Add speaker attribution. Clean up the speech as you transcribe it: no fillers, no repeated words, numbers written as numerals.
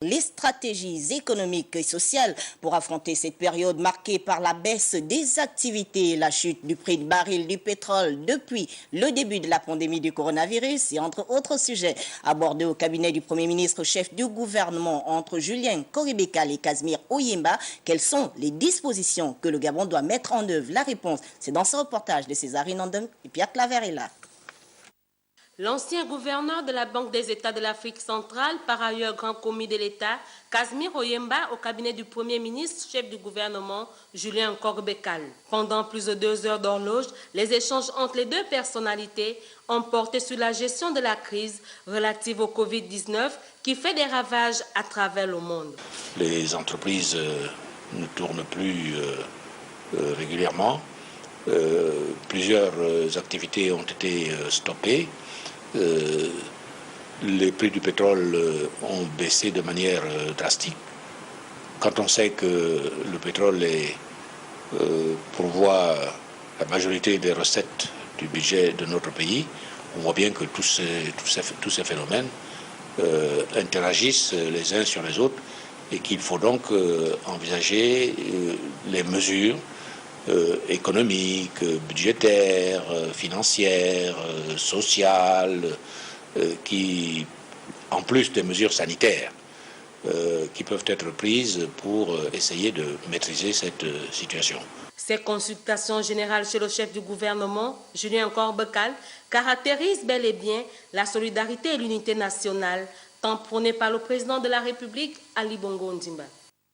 Speaker 1: Les stratégies économiques et sociales pour affronter cette période marquée par la baisse des activités et la chute du prix du baril du pétrole depuis le début de la pandémie du coronavirus et entre autres sujets abordés au cabinet du Premier ministre chef du gouvernement entre Julien Koribekal et Casimir Oyemba. Quelles sont les dispositions que le Gabon doit mettre en œuvre? La réponse, c'est dans ce reportage de Césarine Andem et Pierre Claverella.
Speaker 2: L'ancien gouverneur de la Banque des États de l'Afrique centrale, par ailleurs grand commis de l'État, Casimir Oyemba, au cabinet du Premier ministre, chef du gouvernement, Julien Koribekal. Pendant plus de 2 heures d'horloge, les échanges entre les deux personnalités ont porté sur la gestion de la crise relative au Covid-19 qui fait des ravages à travers le monde.
Speaker 3: Les entreprises ne tournent plus régulièrement. Plusieurs activités ont été stoppées. Les prix du pétrole ont baissé de manière drastique. Quand on sait que le pétrole pourvoit la majorité des recettes du budget de notre pays, on voit bien que tous ces phénomènes interagissent les uns sur les autres et qu'il faut donc envisager les mesures économiques, budgétaires, financières, sociales, qui, en plus des mesures sanitaires, qui peuvent être prises pour essayer de maîtriser cette situation.
Speaker 2: Ces consultations générales chez le chef du gouvernement, Julien Koribekal, caractérisent bel et bien la solidarité et l'unité nationale, tant prônée par le président de la République, Ali Bongo Ondimba.